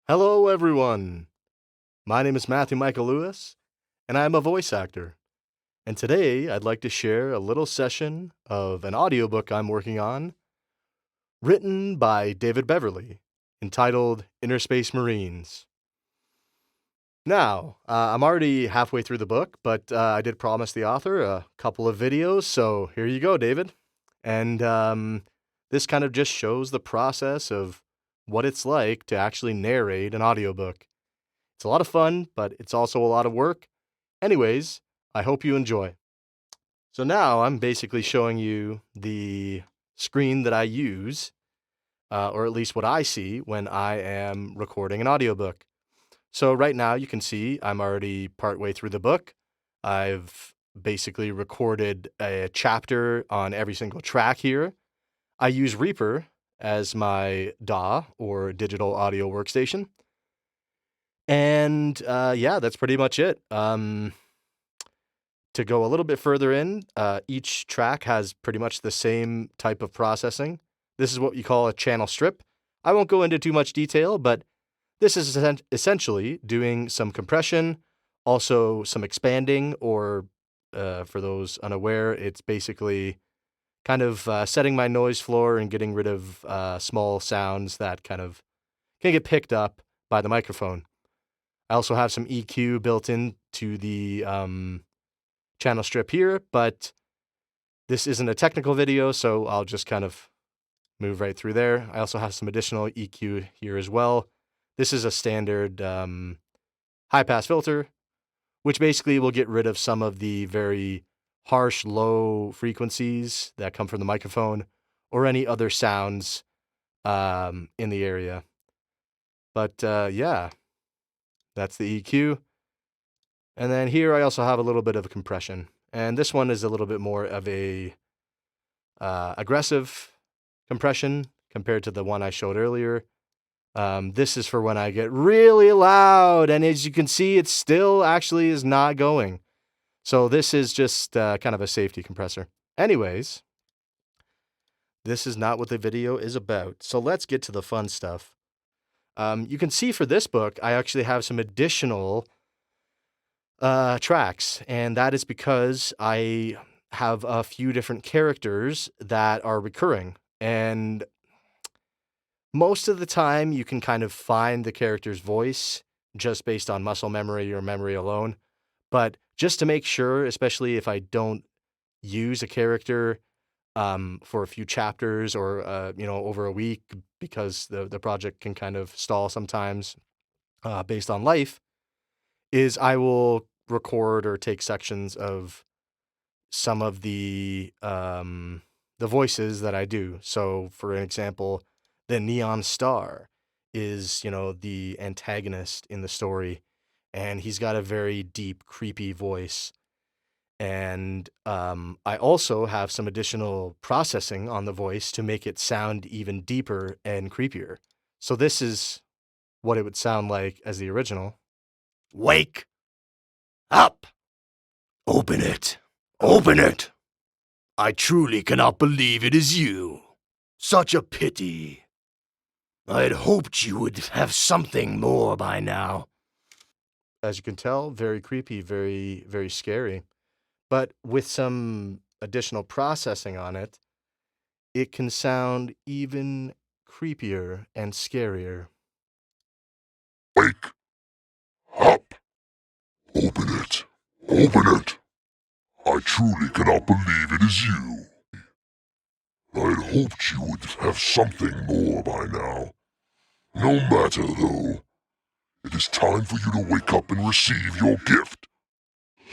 Hello, everyone. My name is Matthew Michael Lewis, and I'm a voice actor. And today I'd like to share a little session of an audiobook I'm working on, written by David Beverley, entitled Interspace Marines. Now, I'm already halfway through the book, but I did promise the author a couple of videos, so here you go, David. And this kind of just shows the process of what it's like to actually narrate an audiobook. It's a lot of fun, but it's also a lot of work. Anyways, I hope you enjoy. So now I'm basically showing you the screen that I use, or at least what I see when I am recording an audiobook. So right now you can see I'm already partway through the book. I've basically recorded a chapter on every single track here. I use Reaper as my DAW, or digital audio workstation. And yeah, that's pretty much it. To go a little bit further in, each track has pretty much the same type of processing. This is what you call a channel strip. I won't go into too much detail, but this is essentially doing some compression, also some expanding, or for those unaware, it's basically kind of setting my noise floor and getting rid of small sounds that kind of can get picked up by the microphone. I also have some EQ built into the channel strip here, but this isn't a technical video, so I'll just kind of move right through there. I also have some additional EQ here as well. This is a standard high-pass filter, which basically will get rid of some of the very harsh, low frequencies that come from the microphone or any other sounds in the area. But yeah, that's the EQ. And then here I also have a little bit of a compression. And this one is a little bit more of a aggressive compression compared to the one I showed earlier. This is for when I get really loud, and as you can see, it still actually is not going. So this is just kind of a safety compressor. Anyways, this is not what the video is about. So let's get to the fun stuff. You can see for this book, I actually have some additional tracks, and that is because I have a few different characters that are recurring, and most of the time you can kind of find the character's voice just based on muscle memory or memory alone. But just to make sure, especially if I don't use a character for a few chapters or over a week, because the project can kind of stall sometimes based on life, is I will record or take sections of some of the voices that I do. So, for an example, the Neon Star is, the antagonist in the story, and he's got a very deep, creepy voice. And I also have some additional processing on the voice to make it sound even deeper and creepier. So this is what it would sound like as the original. Wake up! Open it! Open it! I truly cannot believe it is you. Such a pity. I had hoped you would have something more by now. As you can tell, very creepy, very, very scary. But with some additional processing on it, it can sound even creepier and scarier. Wake up! Open it! Open it! I truly cannot believe it is you. I had hoped you would have something more by now. No matter, though. It is time for you to wake up and receive your gift.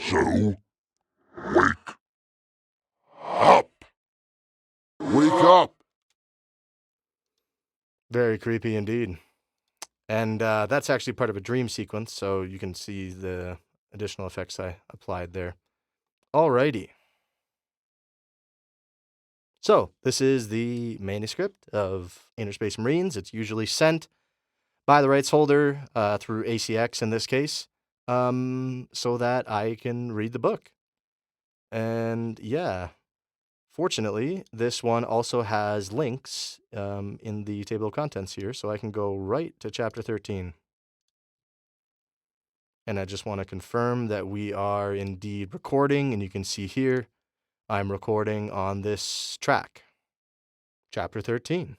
So, wake up! Wake up! Very creepy indeed. And that's actually part of a dream sequence, so you can see the additional effects I applied there. Alrighty. So, this is the manuscript of Interspace Marines. It's usually sent by the rights holder through ACX in this case, so that I can read the book. And yeah, fortunately, this one also has links in the table of contents here, so I can go right to chapter 13. And I just want to confirm that we are indeed recording, and you can see here I'm recording on this track, Chapter 13.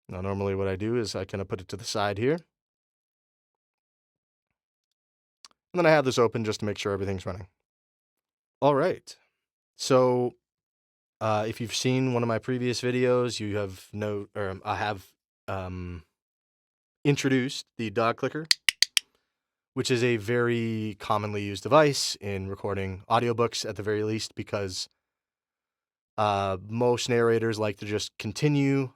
Now, normally what I do is I kind of put it to the side here. And then I have this open just to make sure everything's running. All right. So if you've seen one of my previous videos, you have I have introduced the dog clicker, which is a very commonly used device in recording audiobooks at the very least, because most narrators like to just continue.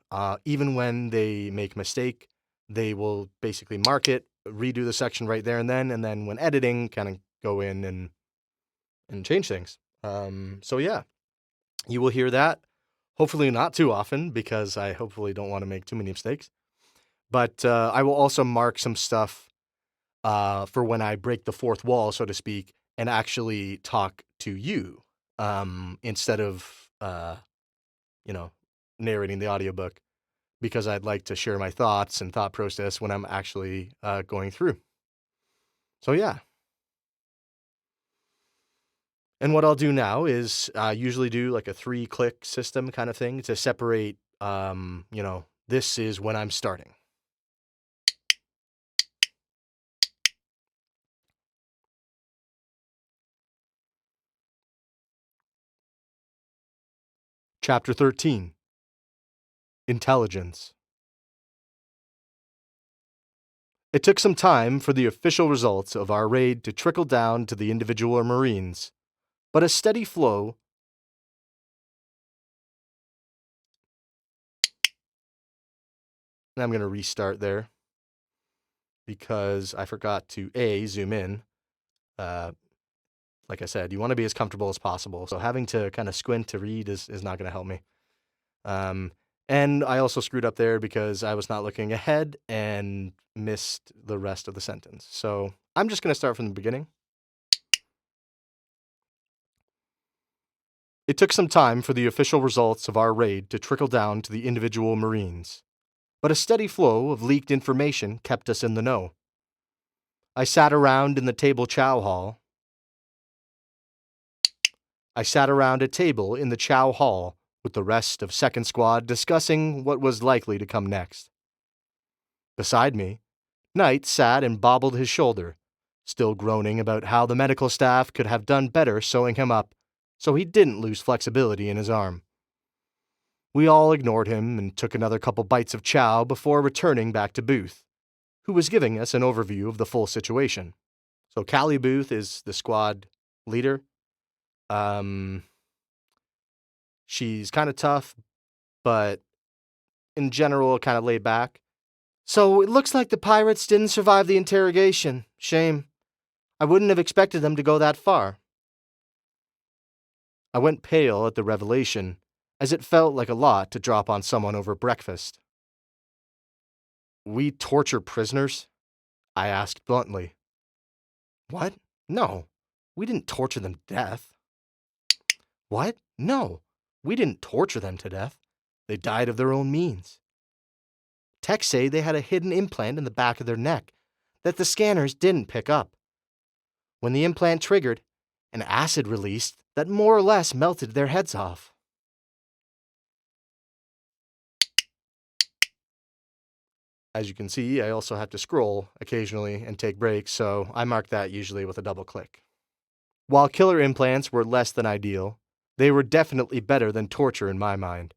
Even when they make a mistake, they will basically mark it, redo the section right there and then when editing, kind of go in and change things. So yeah, you will hear that. Hopefully not too often, because I hopefully don't want to make too many mistakes. But I will also mark some stuff for when I break the fourth wall, so to speak, and actually talk to you instead of, narrating the audiobook, because I'd like to share my thoughts and thought process when I'm actually going through. So yeah. And what I'll do now is usually do like a 3-click system kind of thing to separate, this is when I'm starting. Chapter 13. Intelligence. It took some time for the official results of our raid to trickle down to the individual Marines, but a steady flow. And I'm going to restart there because I forgot to zoom in. Like I said, you want to be as comfortable as possible, so having to kind of squint to read is not going to help me. And I also screwed up there because I was not looking ahead and missed the rest of the sentence. So I'm just going to start from the beginning. It took some time for the official results of our raid to trickle down to the individual Marines, but a steady flow of leaked information kept us in the know. I sat around in the table chow hall. I sat around a table in the chow hall with the rest of Second Squad discussing what was likely to come next. Beside me, Knight sat and bobbled his shoulder, still groaning about how the medical staff could have done better sewing him up so he didn't lose flexibility in his arm. We all ignored him and took another couple bites of chow before returning back to Booth, who was giving us an overview of the full situation. So Callie Booth is the squad leader. She's kind of tough, but in general, kind of laid back. So it looks like the pirates didn't survive the interrogation. Shame. I wouldn't have expected them to go that far. I went pale at the revelation, as it felt like a lot to drop on someone over breakfast. We torture prisoners? I asked bluntly. What? No. We didn't torture them to death. What? No. We didn't torture them to death. They died of their own means. Techs say they had a hidden implant in the back of their neck that the scanners didn't pick up. When the implant triggered, an acid released that more or less melted their heads off. As you can see, I also have to scroll occasionally and take breaks, so I mark that usually with a double click. While killer implants were less than ideal, they were definitely better than torture in my mind.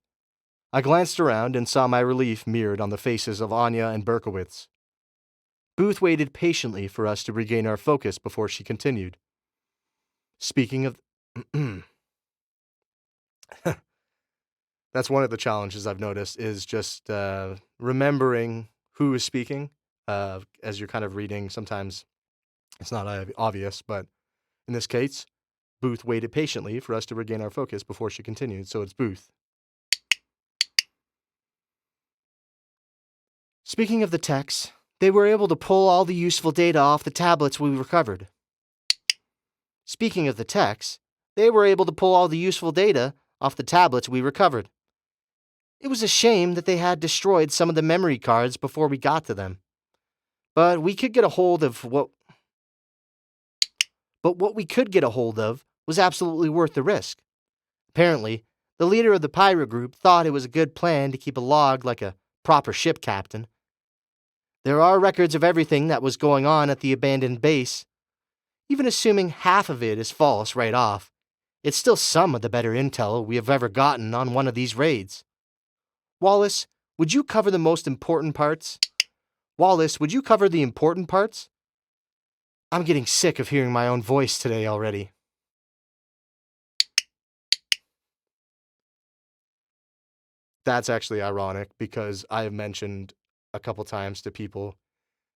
I glanced around and saw my relief mirrored on the faces of Anya and Berkowitz. Booth waited patiently for us to regain our focus before she continued. Speaking of... That's one of the challenges I've noticed, is just remembering who is speaking. As you're kind of reading, sometimes it's not obvious, but in this case, Booth waited patiently for us to regain our focus before she continued, so it's Booth. Speaking of the techs, they were able to pull all the useful data off the tablets we recovered. Speaking of the techs, they were able to pull all the useful data off the tablets we recovered. It was a shame that they had destroyed some of the memory cards before we got to them. But we could get a hold of what we could get a hold of was absolutely worth the risk. Apparently, the leader of the pirate group thought it was a good plan to keep a log like a proper ship captain. There are records of everything that was going on at the abandoned base. Even assuming half of it is false right off, it's still some of the better intel we have ever gotten on one of these raids. Wallace, would you cover the most important parts? Wallace, would you cover the important parts? I'm getting sick of hearing my own voice today already. That's actually ironic because I have mentioned a couple times to people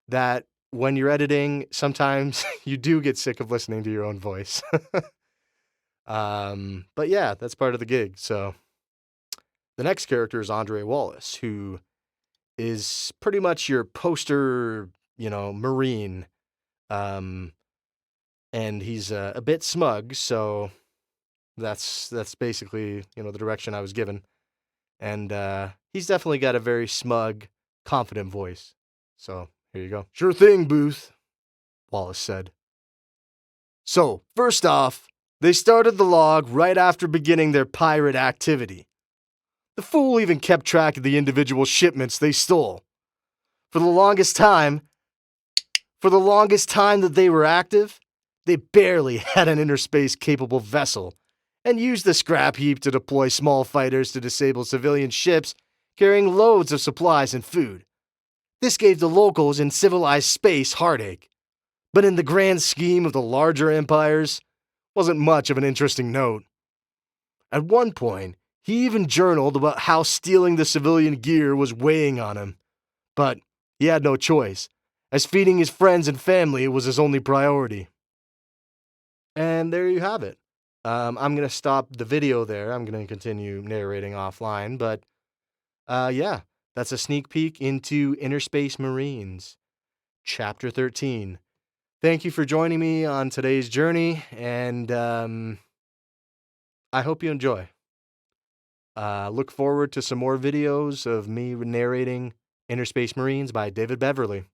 that when you're editing, sometimes you do get sick of listening to your own voice. But yeah, that's part of the gig. So the next character is Andre Wallace, who is pretty much your poster, Marine. And he's a bit smug, so that's basically, the direction I was given. And he's definitely got a very smug, confident voice. So here you go. Sure thing, Booth, Wallace said. So, first off, they started the log right after beginning their pirate activity. The fool even kept track of the individual shipments they stole. For the longest time that they were active, they barely had an interspace-capable vessel, and used the scrap heap to deploy small fighters to disable civilian ships carrying loads of supplies and food. This gave the locals in civilized space heartache, but in the grand scheme of the larger empires, wasn't much of an interesting note. At one point, he even journaled about how stealing the civilian gear was weighing on him, but he had no choice, as feeding his friends and family was his only priority. And there you have it. I'm going to stop the video there. I'm going to continue narrating offline, but yeah, that's a sneak peek into Interspace Marines, Chapter 13. Thank you for joining me on today's journey, and I hope you enjoy. Look forward to some more videos of me narrating Interspace Marines by David Beverley.